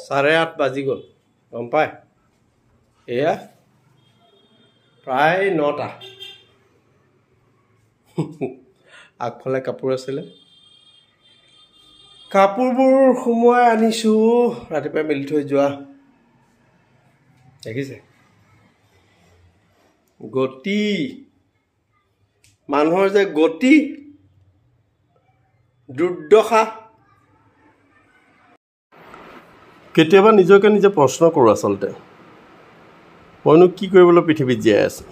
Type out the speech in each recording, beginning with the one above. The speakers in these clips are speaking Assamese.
8:30 বাজি গ'ল গম পায় এয়া প্ৰায় 9টা আগফালে কাপোৰ আছিলে কাপোৰবোৰ সোমোৱাই আনিছোঁ ৰাতিপুৱা মেলি থৈ যোৱা দেখিছে গতি মানুহৰ যে গতি দুৰ্দশা কেতিয়াবা নিজকে নিজে প্ৰশ্ন কৰোঁ আচলতে মইনো কি কৰিবলৈ পৃথিৱীত জীয়াই আছোঁ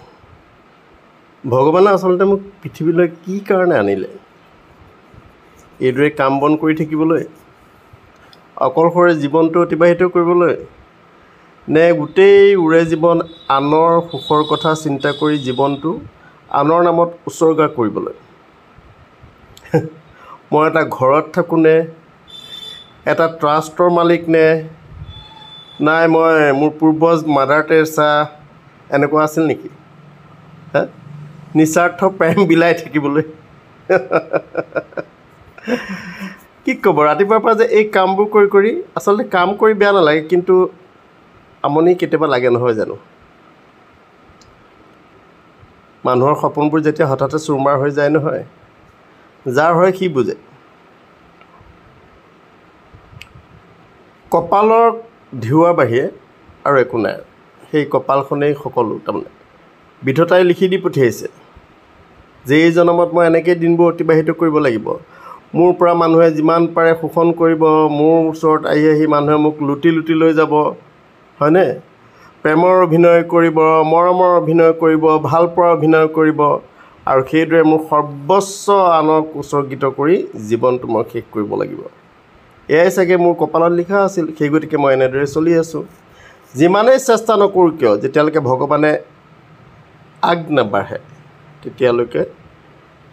ভগৱানে আচলতে মোক পৃথিৱীলৈ কি কাৰণে আনিলে এইদৰে কাম বন কৰি থাকিবলৈ অকলশৰে জীৱনটো অতিবাহিত কৰিবলৈ নে গোটেই উৰে জীৱন আনৰ সুখৰ কথা চিন্তা কৰি জীৱনটো আনৰ নামত উচৰ্গা কৰিবলৈ মই এটা ঘৰত থাকোঁনে এটা ট্ৰাষ্টৰ মালিক নে নাই মই মোৰ পূৰ্বজ মাদাৰ টেৰেছা এনেকুৱা আছিল নেকি হে নিস্বাৰ্থ প্ৰেম বিলাই থাকিবলৈ কি ক'ব ৰাতিপুৱাৰ পৰা যে এই কামবোৰ কৰি কৰি আচলতে কাম কৰি বেয়া নালাগে কিন্তু আমনি কেতিয়াবা লাগে নহয় জানো মানুহৰ সপোনবোৰ যেতিয়া হঠাতে চুৰমাৰ হৈ যায় নহয় যাৰ হয় সি বুজে কপালৰ ধিওৱাৰ বাহিৰে আৰু একো নাই সেই কপালখনেই সকলো তাৰমানে বিধাতাই লিখি দি পঠিয়াইছে যে এই জনমত মই এনেকৈ দিনবোৰ অতিবাহিত কৰিব লাগিব মোৰ পৰা মানুহে যিমান পাৰে শোষণ কৰিব মোৰ ওচৰত আহি আহি মানুহে মোক লুটি লুটি লৈ যাব হয়নে প্ৰেমৰ অভিনয় কৰিব মৰমৰ অভিনয় কৰিব ভাল পোৱাৰ অভিনয় কৰিব আৰু সেইদৰে মোৰ সৰ্বস্ব আনক উৎসৰ্গিত কৰি জীৱনটো মই শেষ কৰিব লাগিব এয়াই চাগে মোৰ কপালত লিখা আছিল সেই গতিকে মই এনেদৰে চলি আছোঁ যিমানেই চেষ্টা নকৰোঁ কিয় যেতিয়ালৈকে ভগৱানে আগ নাবাঢ়ে তেতিয়ালৈকে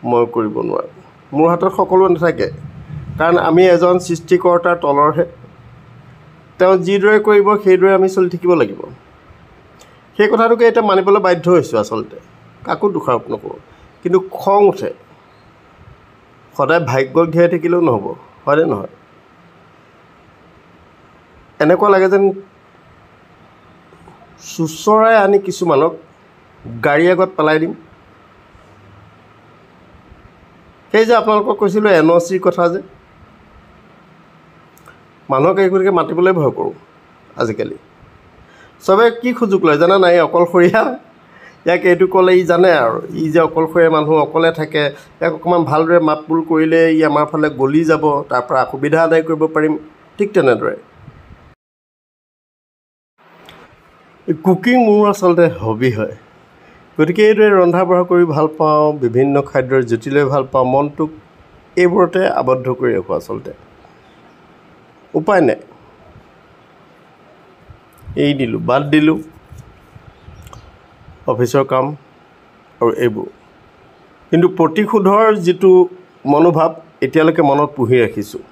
মই কৰিব নোৱাৰোঁ মোৰ হাতত সকলো নাথাকে কাৰণ আমি এজন সৃষ্টিকৰ্তাৰ তলৰহে তেওঁ যিদৰে কৰিব সেইদৰে আমি চলি থাকিব লাগিব সেই কথাটোকে এতিয়া মানিবলৈ বাধ্য হৈছোঁ আচলতে কাকো দোষাৰোপ নকৰোঁ কিন্তু খং উঠে সদায় ভাগ্যক ঘেৰাই থাকিলেও নহ'ব হয়নে নহয় এনেকুৱা লাগে যেন চুচৰাই আনি কিছুমানক গাড়ী আগত পেলাই দিম সেই যে আপোনালোকক কৈছিলোঁ NOCৰ কথা যে মানুহক এই গতিকে মাতিবলৈ ভয় কৰোঁ আজিকালি চবে কি সুযোগ লয় জানে নাই অকলশৰীয়া ইয়াক এইটো ক'লে ই জানে আৰু ই যে অকলশৰীয়া মানুহ অকলে থাকে ইয়াক অকণমান ভালদৰে মাত বোল কৰিলে ই আমাৰ ফালে গলি যাব তাৰ পৰা সুবিধা আদায় কৰিব পাৰিম ঠিক তেনেদৰে কুকিং মোৰ আচলতে হবি হয় গতিকে এইদৰে ৰন্ধা বঢ়া কৰি ভাল পাওঁ বিভিন্ন খাদ্যৰ জুতি লৈ ভাল পাওঁ মনটোক এইবোৰতে আবদ্ধ কৰি ৰাখোঁ আচলতে উপায় নাই এই দিলোঁ বাদ দিলোঁ অফিচৰ কাম আৰু এইবোৰ কিন্তু প্ৰতিশোধৰ যিটো মনোভাৱ এতিয়ালৈকে মনত পুহি ৰাখিছোঁ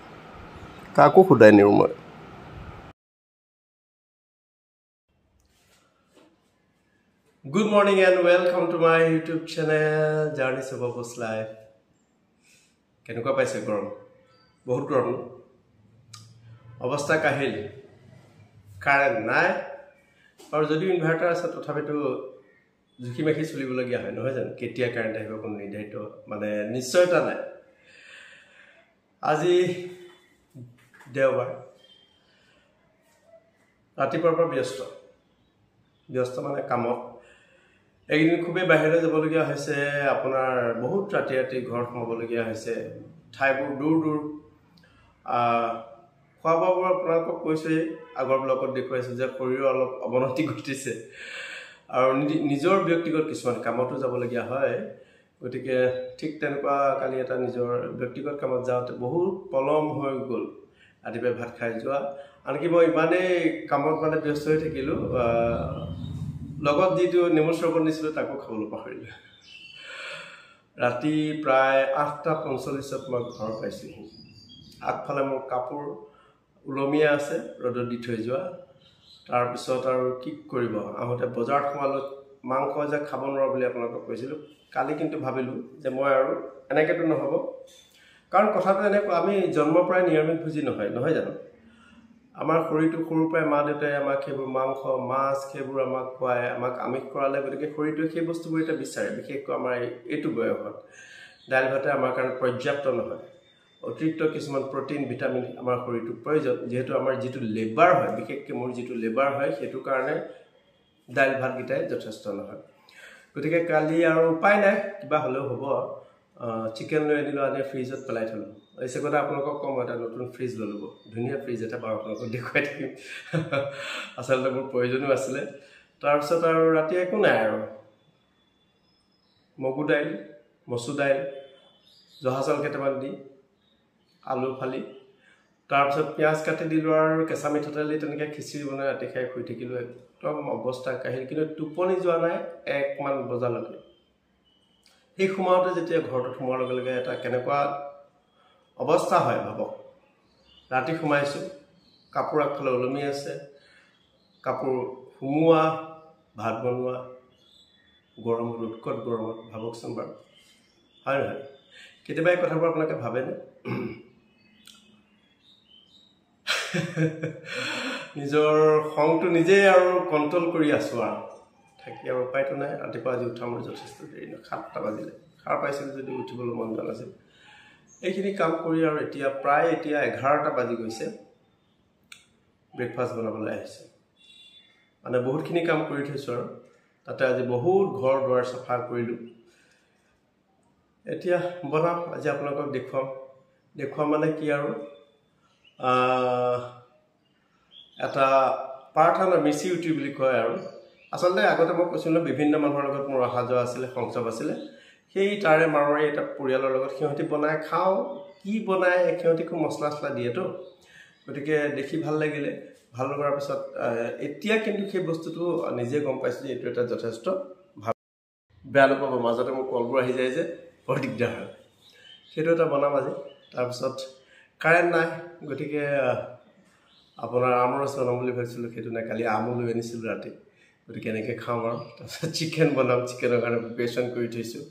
কাকো সোধাই নিওঁ মই Good morning and welcome to my YouTube channel Journeys of Abos Life কেনেকুৱা পাইছে গৰম বহুত গৰম অৱস্থা কাহিল কাৰেণ্ট নাই আৰু যদিও ইনভাৰ্টাৰ আছে তথাপিতো জুখি মাখি চলিবলগীয়া হয় নহয় জানো কেতিয়া কাৰেণ্ট আহিব কোনো নিৰ্ধাৰিত মানে নিশ্চয়তা নাই আজি দেওবাৰ ৰাতিপুৱাৰ পৰা ব্যস্ত মানে কামত এইদিন খুবেই বাহিৰলৈ যাবলগীয়া হৈছে আপোনাৰ বহুত ৰাতি ৰাতি ঘৰ সোমাবলগীয়া হৈছে ঠাইবোৰ দূৰ দূৰ খোৱা বোৱাবোৰ আপোনালোকক কৈছোঁৱেই আগৰ ব্লগত দেখুৱাইছোঁ যে শৰীৰৰ অলপ অৱনতি ঘটিছে আৰু নিজৰ ব্যক্তিগত কিছুমান কামতো যাবলগীয়া হয় গতিকে ঠিক তেনেকুৱা কালি এটা নিজৰ ব্যক্তিগত কামত যাওঁতে বহুত পলম হৈ গ'ল ৰাতিপুৱাই ভাত খাই যোৱা আনকি মই ইমানেই কামত মানে ব্যস্ত হৈ থাকিলোঁ লগত যিটো নেমু চৰবত নিছিলোঁ তাকো খাবলৈ পাহৰিলোঁ ৰাতি প্ৰায় 8:45 মই ঘৰ পাইছোঁহি আগফালে মোৰ কাপোৰ ওলমিয়া আছে ৰ'দত দি থৈ যোৱা তাৰপিছত আৰু কি কৰিব আহোঁতে বজাৰত সোমালোঁ মাংস যে খাব নোৱাৰোঁ বুলি আপোনালোকক কৈছিলোঁ কালি কিন্তু ভাবিলোঁ যে মই আৰু এনেকৈতো নহ'ব কাৰণ কথাটো এনেকুৱা আমি জন্মৰ পৰাই নিৰামিষভোজী নহয় জানো আমাৰ শৰীৰটো সৰুৰ পৰাই মা দেউতাই আমাক সেইবোৰ মাংস মাছ সেইবোৰ আমাক খুৱাই আমাক আমিষ কৰালে গতিকে শৰীৰটোৱে সেই বস্তুবোৰ এতিয়া বিচাৰে বিশেষকৈ আমাৰ এইটো বয়সত দাইল ভাতে আমাৰ কাৰণে পৰ্যাপ্ত নহয় অতিৰিক্ত কিছুমান প্ৰটিন ভিটামিন আমাৰ শৰীৰটোক প্ৰয়োজন যেহেতু আমাৰ যিটো লেবাৰ হয় বিশেষকৈ মোৰ যিটো লেবাৰ হয় সেইটো কাৰণে দাইল ভাতকেইটাই যথেষ্ট নহয় গতিকে কালি আৰু উপায় নাই কিবা হ'লেও হ'ব চিকেন লৈ আনিলোঁ আনি ফ্ৰিজত পেলাই থ'লোঁ এইছে কথা আপোনালোকক কম এটা নতুন ফ্ৰিজ লৈ ল'ব ধুনীয়া ফ্ৰিজ এটা বাৰু আপোনালোকক দেখুৱাই থাকিম আচলতে মোৰ প্ৰয়োজনো আছিলে তাৰপিছত আৰু ৰাতি একো নাই আৰু মগু দাইল মচুৰ দাইল জহা চাউল কেইটামান দি আলু ফালি তাৰপিছত পিঁয়াজ কাটি দিলোঁ আৰু কেঁচা মিঠাতেল দি তেনেকৈ খিচিৰি বনাই ৰাতি খাই শুই থাকিলোঁ একদম অৱস্থা কাহিল কিন্তু টোপনি যোৱা নাই 1 মান বজালৈকে সেই সময়তে যেতিয়া ঘৰটোত সোমোৱাৰ লগে লগে এটা কেনেকুৱা অৱস্থা হয় ভাবক ৰাতি সোমাইছোঁ কাপোৰ আগফালে ওলমি আছে কাপোৰ সুমোৱা ভাত বনোৱা গৰমত উৎকট গৰমত ভাবকচোন বাৰু হয় নহয় কেতিয়াবা এই কথাবোৰ আপোনালোকে ভাবেনে নিজৰ খংটো নিজেই আৰু কণ্ট্ৰল কৰি আছোঁ আৰু থাকি আৰু উপায়টো নাই ৰাতিপুৱা আজি উঠা মোৰ যথেষ্ট দেৰি নহয় 7টা বাজিলে সাৰ পাইছিলোঁ যদি উঠিবলৈ মন যোৱা নাছিল এইখিনি কাম কৰি আৰু এতিয়া প্ৰায় 11টা বাজি গৈছে ব্ৰেকফাষ্ট বনাবলৈ আহিছে মানে বহুতখিনি কাম কৰি থৈছোঁ আৰু তাতে আজি বহুত ঘৰ দুৱাৰ চাফা কৰিলোঁ এতিয়া বনাম আজি আপোনালোকক দেখুৱাম মানে কি আৰু এটা প্ৰাৰ্থনা মিচি উঠি বুলি কয় আৰু আচলতে আগতে মই কৈছিলোঁ বিভিন্ন মানুহৰ লগত মোৰ অহা যোৱা আছিলে সংস্ৰৱ আছিলে সেই তাৰে মাৰোৱাৰী এটা পৰিয়ালৰ লগত সিহঁতি বনাই খাওঁ কি বনাই সিহঁতি খুব মছলা চছলা দিয়েতো গতিকে দেখি ভাল লাগিলে ভাল লগাৰ পিছত এতিয়া কিন্তু সেই বস্তুটো নিজে গম পাইছোঁ যে এইটো এটা যথেষ্ট ভাল বেয়া নাপাব মাজতে মোৰ কলবোৰ আহি যায় যে বৰ দিগদাৰ হয় সেইটো এটা বনাম আজি তাৰপিছত কাৰেণ্ট নাই গতিকে আপোনাৰ আমৰচ বনাম বুলি ভাবিছিলোঁ সেইটো নাই কালি আমো লৈ আনিছিলোঁ ৰাতি গতিকে এনেকৈ খাম আৰু তাৰপিছত চিকেন বনাম চিকেনৰ কাৰণে প্ৰিপেৰেশ্যন কৰি থৈছোঁ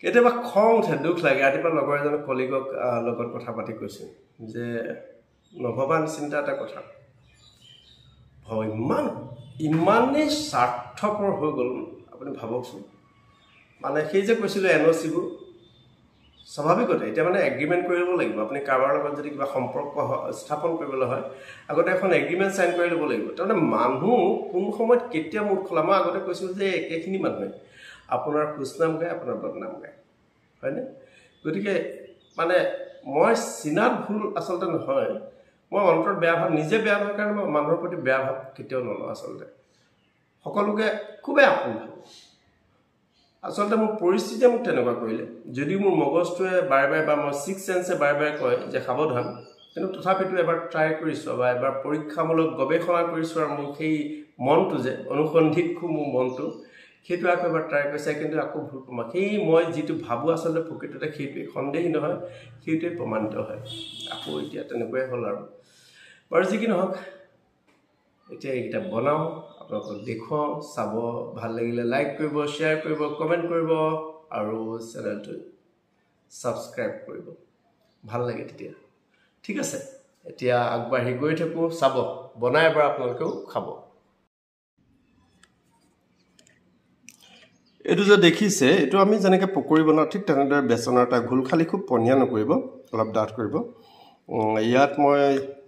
কেতিয়াবা খং উঠে দুখ লাগে ৰাতিপুৱা লগৰ এজনৰ কলিগক লগত কথা পাতি কৈছোঁ যে নভবা নিচিন্তা এটা কথা ইমানেই স্বাৰ্থপৰ হৈ গ'ল আপুনি ভাবকচোন মানে সেই যে কৈছিলোঁ NOCবোৰ স্বাভাৱিকতে এতিয়া মানে এগ্ৰিমেণ্ট কৰিব লাগিব আপুনি কাৰোবাৰ লগত যদি কিবা সম্পৰ্ক স্থাপন কৰিবলৈ হয় আগতে এখন এগ্ৰিমেণ্ট চাইন কৰি ল'ব লাগিব তাৰমানে মানুহ কোন সময়ত কেতিয়া মুখ খোলা মই আগতে কৈছিলোঁ যে একেখিনি মানুহে আপোনাৰ সুনাম গায় আপোনাৰ বদনাম গায় হয়নে গতিকে মানে মই চিনাত ভুল আচলতে নহয় মই অন্তৰত বেয়া ভাৱ নিজে বেয়া হোৱাৰ কাৰণে মই মানুহৰ প্ৰতি বেয়া ভাৱ কেতিয়াও নলওঁ আচলতে সকলোকে খুবেই আপোন ভাবোঁ আচলতে মোৰ পৰিস্থিতিয়ে মোক তেনেকুৱা কৰিলে যদি মোৰ মগজটোৱে বাৰে বাৰে বা মোৰ 6 সেন্সে বাৰে বাৰে কয় যে সাৱধান কিন্তু তথাপিতো এবাৰ ট্ৰাই কৰিছোঁ বা এবাৰ পৰীক্ষামূলক গৱেষণা কৰিছোঁ আৰু মোৰ সেই মনটো যে অনুসন্ধিৎসু মোৰ মনটো সেইটো আকৌ এবাৰ ট্ৰাই কৰিছে কিন্তু আকৌ ভুল প্ৰমাণ সেই মই যিটো ভাবোঁ আচলতে প্ৰকৃততে সেইটোৱে সন্দেহী নহয় সেইটোৱে প্ৰমাণিত হয় আকৌ এতিয়া তেনেকুৱাই হ'ল আৰু বাৰু যি কি নহওক এতিয়া এইকেইটা বনাওঁ আপোনালোকক দেখুৱাওঁ চাব ভাল লাগিলে লাইক কৰিব শ্বেয়াৰ কৰিব কমেণ্ট কৰিব আৰু চেনেলটো ছাবস্ক্ৰাইব কৰিব ভাল লাগে তেতিয়া ঠিক আছে এতিয়া আগবাঢ়ি গৈ থাকোঁ চাব বনাই এবাৰ আপোনালোকেও খাব এইটো যে দেখিছে এইটো আমি যেনেকৈ পকৰি বনাওঁ ঠিক তেনেদৰে বেচনৰ এটা ঘোল খালি খুব পনীয়া নকৰিব অলপ ডাঠ কৰিব ইয়াত মই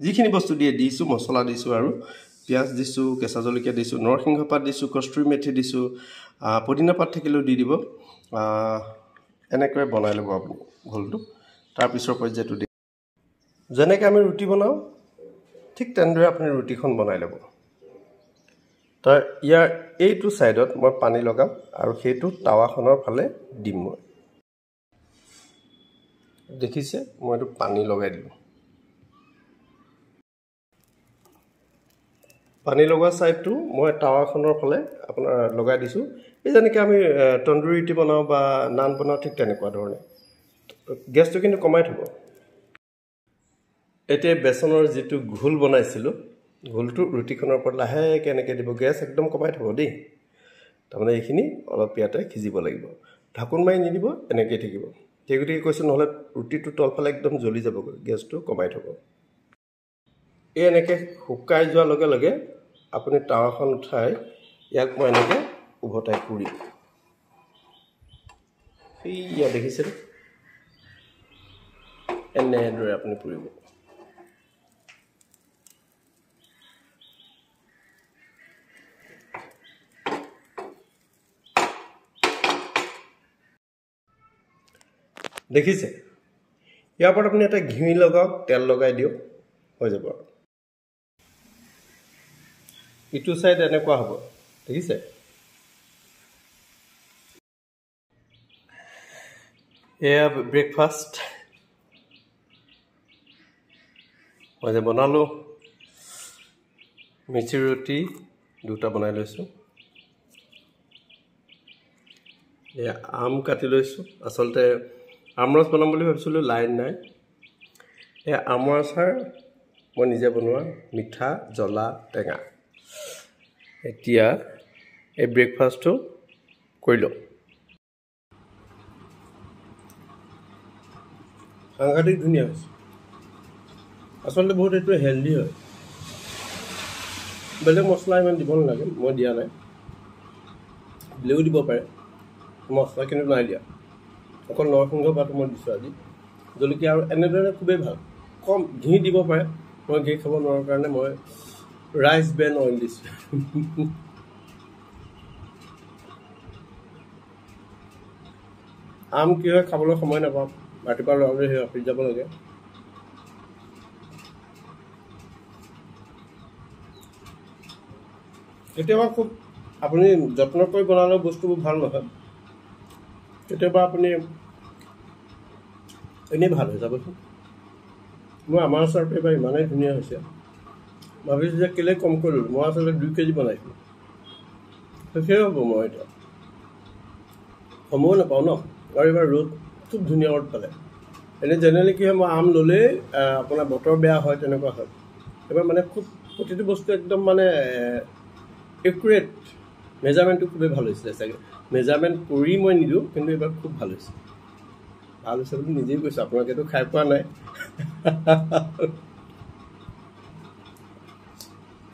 যিখিনি বস্তু দিছোঁ মছলা দিছোঁ আৰু পিঁয়াজ দিছোঁ কেঁচা জলকীয়া দিছোঁ নৰসিংহ পাত দিছোঁ কষ্টুৰি মেথি দিছোঁ পুদিনা পাত থাকিলেও দি দিব এনেকৈ বনাই ল'ব আপুনি ঘোলটো তাৰপিছৰ পৰ্যায়টো দি যেনেকৈ আমি ৰুটি বনাওঁ ঠিক তেনেদৰে আপুনি ৰুটিখন বনাই ল'ব তাৰ ইয়াৰ এইটো ছাইডত মই পানী লগাম আৰু সেইটো টাৱাখনৰ ফালে দিম মই দেখিছে মই এইটো পানী লগাই দিলোঁ পানী লগোৱা ছাইডটো মই টাৱাখনৰ ফালে আপোনাৰ লগাই দিছোঁ এই যেনেকৈ আমি তন্দুৰী ৰুটি বনাওঁ বা নান বনাওঁ ঠিক তেনেকুৱা ধৰণে গেছটো কিন্তু কমাই থ'ব এতিয়া বেচনৰ যিটো ঘোল বনাইছিলোঁ ঘোলটো ৰুটিখনৰ ওপৰত লাহেকৈ এনেকৈ দিব গেছ একদম কমাই থ'ব দেই তাৰমানে এইখিনি অলপ ইয়াতে সিজিব লাগিব ঢাকোন মাৰি নিদিব এনেকৈয়ে থাকিব সেই গতিকে কৈছোঁ নহ'লে ৰুটিটো তলফালে একদম জ্বলি যাবগৈ গেছটো কমাই থ'ব এই এনেকৈ শুকাই যোৱাৰ লগে লগে আপুনি টাৱাখন উঠাই ইয়াক মই এনেকৈ উভতাই পুৰিম সেয়া দেখিছেনে এনেদৰে আপুনি পুৰিব দেখিছে ইয়াৰ ওপৰত আপুনি এটা ঘিউ লগাওক তেল লগাই দিয়ক হৈ যাব ইটো চাইড এনেকুৱা হ'ব দেখিছে এয়া ব্ৰেকফাষ্ট মই যে বনালোঁ মিচি ৰুটি দুটা বনাই লৈছোঁ এয়া আম কাটি লৈছোঁ আচলতে আমৰস বনাম বুলি ভাবিছিলোঁ লাইন নাই এয়া আমৰ আচাৰ মই নিজে বনোৱা মিঠা জ্বলা টেঙা এতিয়া এই ব্ৰেকফাষ্টটো কৰি লওঁ সাংঘাতিক ধুনীয়া হৈছে আচলতে বহুত এইটো হেল্ডি হয় বেলেগ মছলা ইমান দিব নালাগে মই দিয়া নাই দিলেও দিব পাৰে মছলা কিন্তু নাই দিয়া অকল নৰসিংহ পাতো মই দিছোঁ আজি জলকীয়া আৰু এনেদৰে খুবেই ভাল কম ঘি দিব পাৰে মই ঘি খাব নোৱাৰোঁ কাৰণে মই ৰাইচ ব্ৰেন অইল দিছোঁ আম কি হয় খাবলৈ সময় নাপাওঁ ৰাতিপুৱা ল'ৰালৈ সেই অফিচ যাব লাগে কেতিয়াবা খুব আপুনি যত্ন কৰি বনালেও বস্তুবোৰ ভাল নহয় কেতিয়াবা আপুনি এনেই ভাল হৈ যাবচোন মই আমাৰ আচাৰটো এবাৰ ইমানেই ধুনীয়া হৈছে ভাবিছোঁ যে কেলৈ কম কৰিলোঁ মই আচলতে 2 কেজি বনাইছোঁ শেষেই হ'ব মই এতিয়া সময় নাপাওঁ ন আৰু এইবাৰ ৰ'দ খুব ধুনীয়া ৰ'দ পালে এনেই জেনেৰেলি কি হয় মই আম ল'লেই আপোনাৰ বতৰ বেয়া হয় তেনেকুৱা হয় এইবাৰ মানে খুব প্ৰতিটো বস্তু একদম মানে একুৰেট মেজাৰমেণ্টটো খুবেই ভাল হৈছিলে চাগে মেজাৰমেণ্ট কৰি মই নিদিওঁ কিন্তু এইবাৰ খুব ভাল হৈছে বুলি নিজেই কৈছোঁ আপোনালোকেতো খাই পোৱা নাই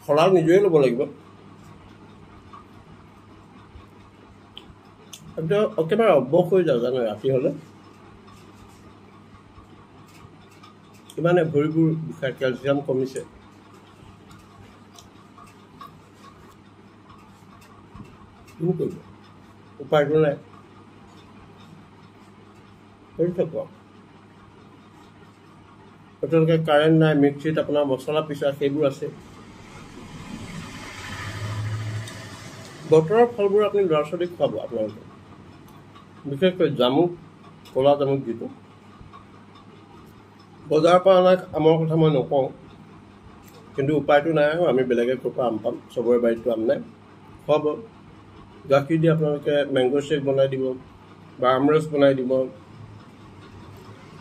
সলাল নিজেই ল'ব লাগিব একেবাৰে অৱস হৈ যাওঁ জানো ৰাতি হ'লে ইমানে ভৰিবোৰ বিষাই কেলছিয়াম কমিছে কি কৰিব উপায়টো নাই কৰি থাকোঁ আপোনালোকে কাৰেণ্ট নাই মিক্সিত আপোনাৰ মছলা পিছা সেইবোৰ আছে বতৰৰ ফলবোৰ আপুনি ল'ৰা ছোৱালীক খুৱাব আপোনালোকে বিশেষকৈ জামুক ক'লা জামুক যিটো বজাৰৰ পৰা অনা আমৰ কথা মই নকওঁ কিন্তু উপায়টো নাই আৰু আমি বেলেগে ক'ৰ পৰা আম পাম চবৰে বাৰীতো আম নাই খুৱাব গাখীৰ দি আপোনালোকে মেংগ' শ্বেক বনাই দিব বা আমৰস বনাই দিব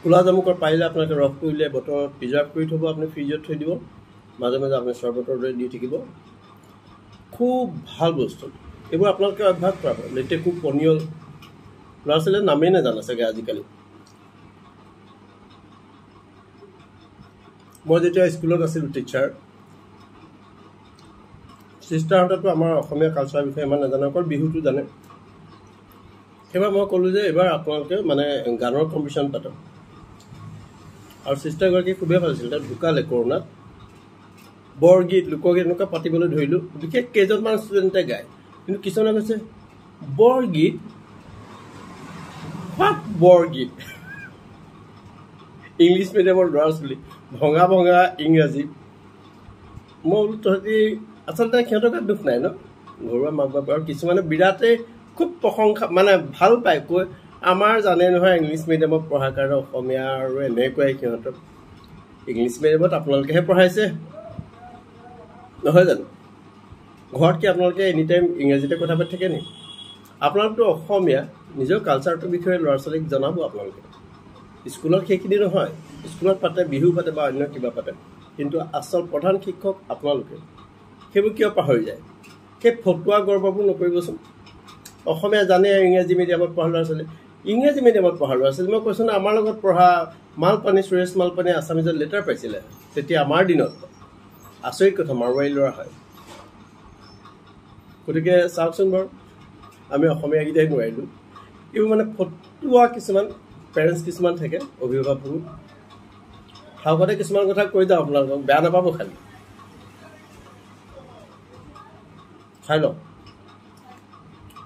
ক'লা জামুকৰ পাৰিলে আপোনালোকে ৰসটো উলিয়াই বটলত প্ৰিজাৰ্ভ কৰি থ'ব আপুনি ফ্ৰিজত থৈ দিব মাজে মাজে আপুনি চৰ্বতৰ দৰে দি থাকিব খুব ভাল বস্তু এইবোৰ আপোনালোকে অভ্যাস কৰাব লেটেকু পনিয়ল ল'ৰা ছোৱালীয়ে নামেই নাজানে চাগে আজিকালি মই যেতিয়া স্কুলত আছিলোঁ টিচাৰ চিষ্টাৰহঁতেতো আমাৰ অসমীয়া কালচাৰৰ বিষয়ে ইমান নাজানে অকল বিহুটো জানে সেইবাৰ মই ক'লোঁ যে এইবাৰ আপোনালোকে মানে গানৰ কম্পিটিশ্যন পাতক আৰু চিষ্টাৰগৰাকী খুবেই ভাল আছিল তাত ঢুকালে কৰোণাত বৰগীত লোকগীত এনেকুৱা পাতিবলৈ ধৰিলোঁ বিশেষ কেইজনমান ষ্টুডেণ্টে গায় কিন্তু কিছুমানে কৈছে বৰগীত বৰগীত ইংলিছ মিডিয়ামৰ ল'ৰা ছোৱালী ভঙা ভঙা ইংৰাজী মই বোলো তহঁতি আচলতে সিহঁতৰ গাত দুখ নাই ন ঘৰুৱা মাক বাপেক আৰু কিছুমানে বিৰাটেই খুব প্ৰশংসা মানে ভাল পায় কৈ আমাৰ জানে নহয় ইংলিছ মিডিয়ামত পঢ়াৰ কাৰণে অসমীয়া আৰু এনেকুৱাই সিহঁতক ইংলিছ মিডিয়ামত আপোনালোকেহে পঢ়াইছে নহয় জানো ঘৰত কি আপোনালোকে এনি টাইম ইংৰাজীতে কথা পাতি থাকে নেকি আপোনালোকতো অসমীয়া নিজৰ কালচাৰটোৰ বিষয়ে ল'ৰা ছোৱালীক জনাব আপোনালোকে স্কুলত সেইখিনি নহয় স্কুলত পাতে বিহু পাতে বা অন্য কিবা পাতে কিন্তু আচল প্ৰধান শিক্ষক আপোনালোকে সেইবোৰ কিয় পাহৰি যায় সেই ফটুৱা গৰ্ববোৰ নকৰিবচোন অসমীয়া জানে ইংৰাজী মিডিয়ামত পঢ়া ল'ৰা ছোৱালী ইংৰাজী মিডিয়ামত পঢ়া ল'ৰা ছোৱালী মই কৈছোঁ নহয় আমাৰ লগত পঢ়া মালপানী সুৰেশ মালপানী আছামিজত লেটাৰ পাইছিলে তেতিয়া আমাৰ দিনত আচৰিত কথা, মাৰোৱাৰী ল'ৰা হয়। গতিকে চাওকচোন বাৰু, আমি অসমীয়াকেইটাই নোৱাৰিলোঁ। এইবোৰ মানে ফটোৱা কিছুমান পেৰেণ্টছ কিছুমান থাকে, অভিভাৱকবোৰ। সাউকতে কিছুমান কথা কৈ যাওঁ আপোনালোকক, বেয়া নাপাব খালি। খাই লওক,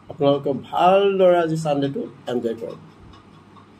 আপোনালোকে ভালদৰে আজি ছানডেটো এনজয় কৰক।